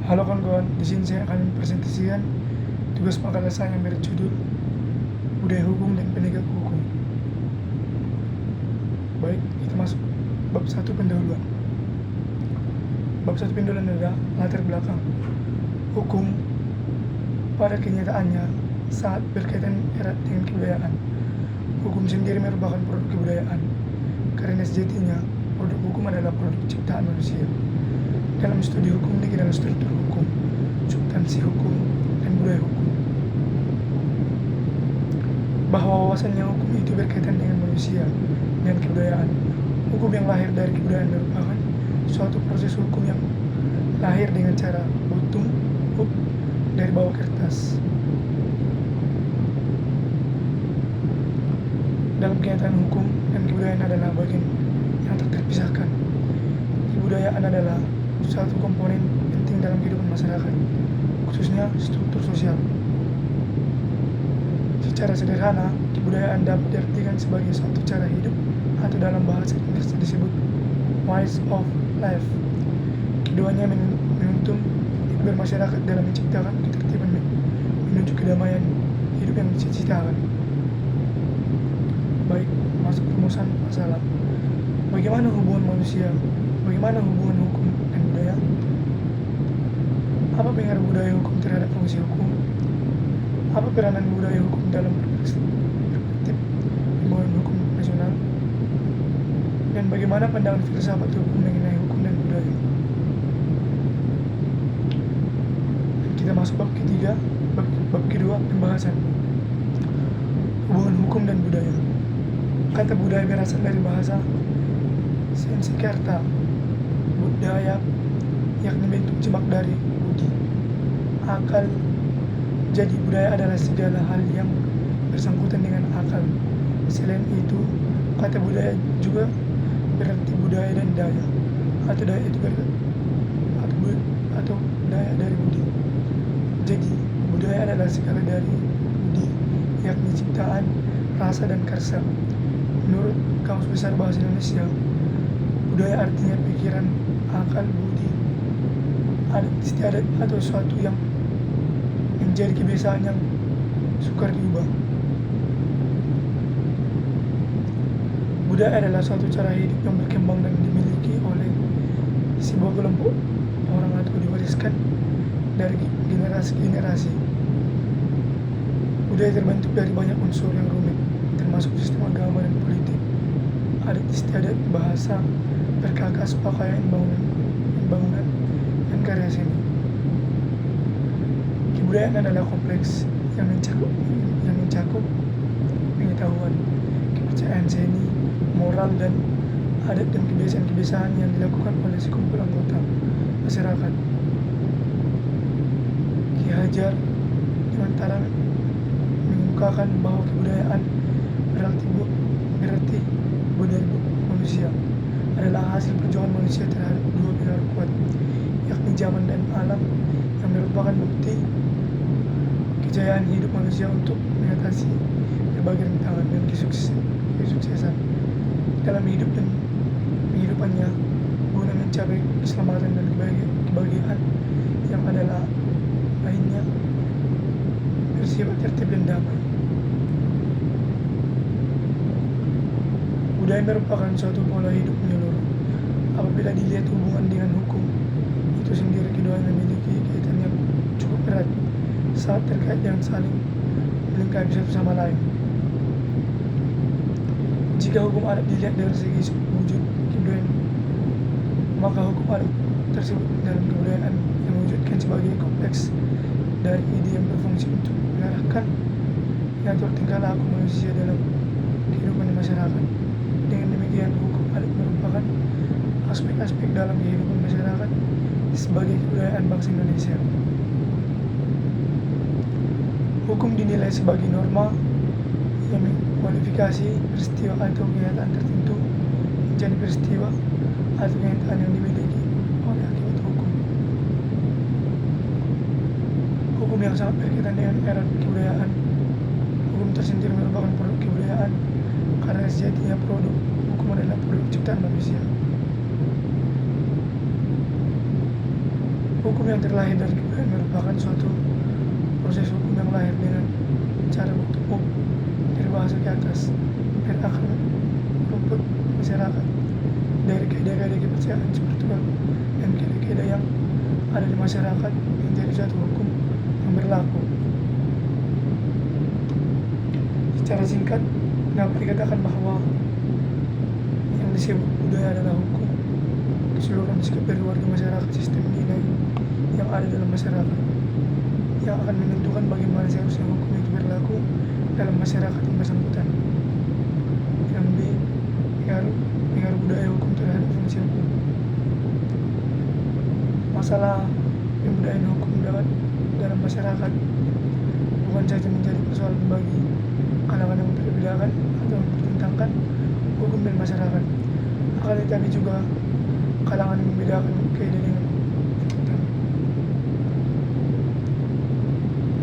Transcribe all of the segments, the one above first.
Halo kawan-kawan, di sini saya akan mempresentasikan tugas makalah saya yang berjudul Budaya Hukum dan Penegak Hukum. Baik, kita masuk bab 1 pendahuluan. Bab 1 pendahuluan adalah latar belakang. Hukum pada kenyataannya sangat berkaitan erat dengan kebudayaan. Hukum sendiri merupakan produk kebudayaan, karena sejatinya produk hukum adalah produk ciptaan manusia. Dalam studi hukum dikenal struktur hukum, substansi hukum, dan budaya hukum. Bahwa wawasannya hukum itu berkaitan dengan manusia dan kebudayaan. Hukum yang lahir dari kebudayaan merupakan suatu proses hukum yang lahir dengan cara bottom up dari bawah kertas. Dalam kenyataan hukum dan kebudayaan adalah bagian yang tak terpisahkan. Kebudayaan adalah suatu komponen penting dalam kehidupan masyarakat, khususnya struktur sosial. Secara sederhana, kebudayaan dapat diartikan sebagai suatu cara hidup atau dalam bahasa Inggris disebut ways of life. Keduanya menuntun bermasyarakat dalam menciptakan ketertiban menuju kedamaian hidup yang dicita-citakan. Baik, masuk rumusan masalah. Bagaimana hubungan manusia? Bagaimana hubungan hukum dan budaya? Apa pengaruh budaya hukum terhadap fungsi hukum? Apa peranan budaya hukum dalam perspektif pembangunan hukum nasional? Dan bagaimana pandangan filsafat hukum mengenai hukum dan budaya? Dan kita masuk bab ketiga, bab kedua, pembahasan hubungan hukum dan budaya. Kata budaya berasal dari bahasa Sanskerta, budaya, yakni bentuk jamak dari budi, akal. Jadi budaya adalah segala hal yang bersangkutan dengan akal. Selain itu, kata budaya juga berarti budaya dan daya, atau daya itu atau daya dari budi. Jadi budaya adalah segala dari budi, yakni ciptaan, rasa dan karsa. Menurut Kamus Besar Bahasa Indonesia, budaya artinya pikiran, akal, budi, adat istiadat atau sesuatu yang menjadi kebiasaan yang sukar diubah. Budaya adalah suatu cara hidup yang berkembang dan dimiliki oleh sebuah kelompok orang atau diwariskan dari generasi ke generasi. Budaya terbentuk dari banyak unsur yang rumit, termasuk sistem agama dan politik, adat istiadat, bahasa, perkakas, pakaian, bangunan, dan karya seni. Kebudayaan adalah kompleks yang mencakup pengetahuan, kepercayaan seni, moral, dan adat dan kebiasaan-kebiasaan yang dilakukan oleh sekumpulan anggota masyarakat. Ki Hajar Dewantara mengemukakan bahwa kebudayaan berarti budaya manusia adalah hasil perjuangan manusia terhadap dua pilar kuat, yakni zaman dan alam, yang merupakan bukti kejayaan hidup manusia untuk mengatasi berbagai rintangan dan kesuksesan dalam hidup dan penghidupannya guna mencapai keselamatan dan kebahagiaan yang adalah lainnya bersifat tertib dan damai. Budaya merupakan suatu pola hidup menyeluruh. Apabila dilihat hubungan dengan hukum itu sendiri, keduanya memiliki kaitan yang cukup erat saat terkait dengan saling melengkapi satu sama lain. Jika hukum adat dilihat dari segi wujud kebudayaan, maka hukum adat tersebut dalam kebudayaan yang mewujudkan sebagai kompleks dari ide yang berfungsi untuk mengarahkan mengatur tingkah laku manusia dalam kehidupan masyarakat. Dengan demikian, hukum adat merupakan aspek-aspek dalam kehidupan masyarakat sebagai kebudayaan bangsa Indonesia. Hukum dinilai sebagai norma yang mengkualifikasi peristiwa atau kenyataan tertentu menjadi peristiwa atau kenyataan yang dimiliki oleh akibat hukum. Hukum yang sangat berkaitan dengan erat kebudayaan. Hukum tersendiri merupakan produk kebudayaan, karena sejatinya produk hukum adalah produk ciptaan manusia. Hukum yang terlahir dari kebudayaan merupakan suatu proses hukum yang lahir dengan cara bertumbuh dari bahasa ke atas, berakar rumput masyarakat, dari kaidah-kaidah kepercayaan spiritual dan kaidah-kaidah yang ada di masyarakat menjadi suatu hukum yang berlaku. Secara singkat, dapat dikatakan bahwa yang disebut budaya adalah hukum keseluruhan sikap dari warga masyarakat, sistem nilai yang ada dalam masyarakat yang akan menentukan bagaimana seharusnya hukum itu berlaku dalam masyarakat yang bersangkutan, yang pengaruh budaya hukum terhadap fungsi hukum. Masalah pembudayaan hukum dalam masyarakat bukan saja menjadi persoalan bagi kalangan yang memperbedakan atau mempertentangkan hukum dan masyarakat, akan tetapi juga kalangan yang membedakan kaidah dengan fakta.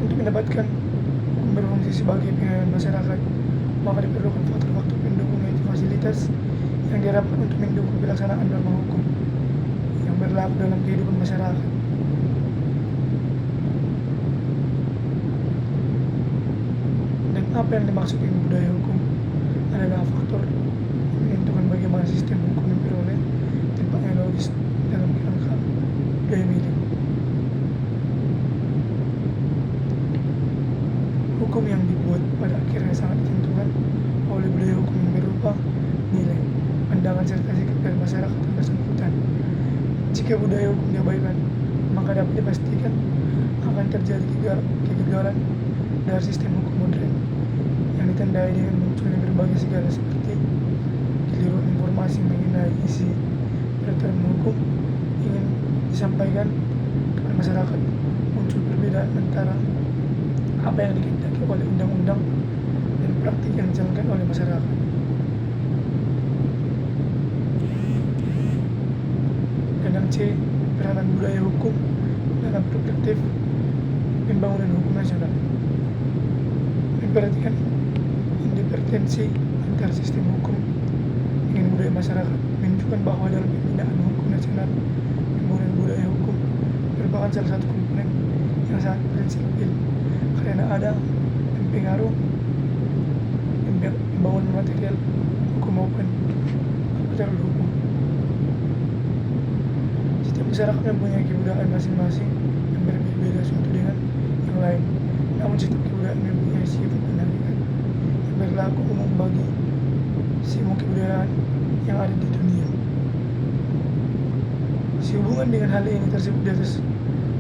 Untuk mendapatkan hukum berfungsi sebagai pengayoman masyarakat, maka diperlukan faktor-faktor pendukung, yaitu fasilitas yang diharapkan untuk mendukung pelaksanaan norma hukum yang berlaku dalam kehidupan masyarakat. Dan apa yang dimaksud dengan budaya hukum adalah faktor yang menentukan bagaimana sistem hukum memperoleh tempat yang logis dalam kerangka budaya milik. Hukum yang dibuat pada akhirnya sangat ditentukan oleh budaya hukum yang berupa nilai, pandangan serta sikap dari masyarakat yang bersangkutan. Jika budaya hukum diabaikan, maka dapat dipastikan akan terjadi kegagalan dari sistem hukum modern yang ditandai dengan munculnya berbagai segala seperti keliruan informasi mengenai isi peraturan hukum ingin disampaikan kepada masyarakat, muncul perbedaan antara apa yang dikehendaki oleh undang-undang dan praktik yang dijalankan oleh masyarakat. Kadang C. Peranan budaya hukum dalam perspektif pembangunan hukum nasional. Memperhatikan independensi antara sistem hukum dengan budaya masyarakat, menunjukkan bahwa dalam pembinaan hukum nasional, pembangunan budaya hukum merupakan salah satu komponen yang sangat prinsipil karena ada pengaruh pembangunan material hukum maupun aparatur hukum. Setiap masyarakat mempunyai kebudayaan masing-masing yang berbeda suatu dengan yang lain, namun setiap kebudayaan mempunyai sifat dan hakikat yang berlaku umum bagi semua kebudayaan yang ada di dunia. Sehubungan dengan hal ini tersebut di atas,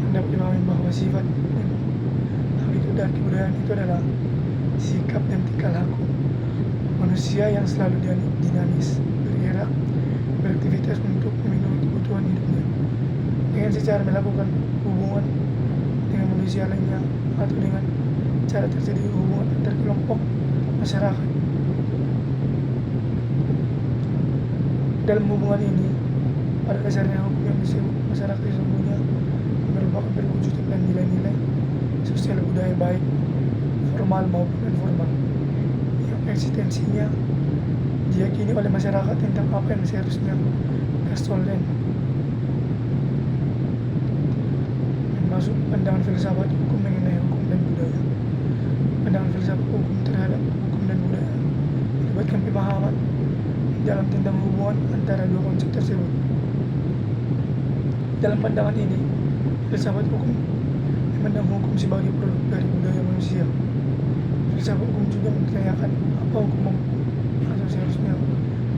yang dapat dipahami bahwa sifat dan hakikat dari kebudayaan itu adalah sikap dan tingkah laku manusia yang selalu dinamis, bergerak, beraktivitas untuk memenuhi kebutuhan hidupnya dengan secara melakukan hubungan dengan manusia lainnya atau dengan cara terjadi hubungan antar kelompok masyarakat. Dalam hubungan ini, pada dasarnya hukum yang disebut masyarakat sesungguhnya merupakan perwujudan nilai-nilai sosial budaya baik formal maupun informal yang eksistensinya diyakini oleh masyarakat tentang apa yang seharusnya tersolden. Termasuk pandangan filsafat hukum mengenai hukum dan budaya. Pandangan filsafat hukum terhadap hukum dan budaya melibatkan pemahaman dalam tentang hubungan antara dua konsep tersebut. Dalam pandangan ini, filsafat hukum memandang hukum sebagai produk dari budaya manusia. Filsafat hukum juga mempertanyakan apa hukum mampu atau seharusnya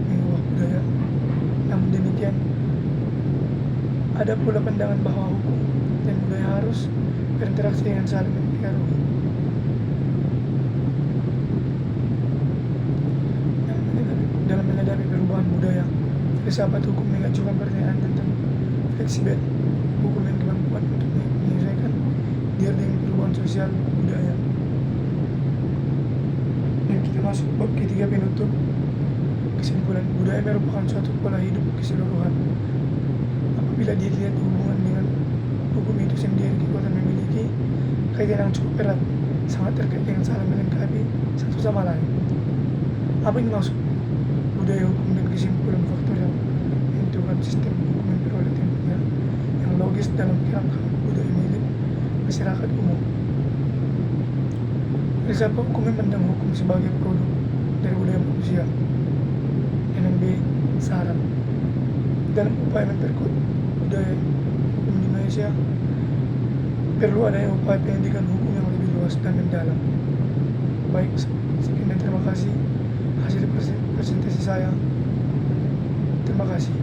mengubah budaya. Namun demikian, ada pula pandangan bahwa hukum dan budaya harus berinteraksi dengan saling mempengaruhi. Dalam menghadapi perubahan budaya, filsafat hukum mengajukan pertanyaan tentang fleksibel hukum yang kemampuan untuk menyesuaikan diri dengan perubahan sosial budaya. Dan kita masuk bab ketiga penutup. Kesimpulan, budaya merupakan suatu pola hidup keseluruhan. Apabila dilihat hubungan dengan hukum itu sendiri, kekuatan memiliki kaitan yang cukup erat, sangat terkait dengan saling melengkapi satu sama lain. Apa yang dimaksud budaya hukum dan kesimpulan faktor yang menentukan sistem hukum yang memperoleh tempatnya yang logis dalam kerangka budaya milik masyarakat umum. Filsafat hukum memandang hukum sebagai produk dari budaya manusia. NMB syarat dalam upaya memperkuat budaya hukum di Indonesia, perlu adanya upaya pendidikan hukum yang lebih luas dan mendalam. Baik, sekian dan terima kasih hasil presentasi saya. Terima kasih.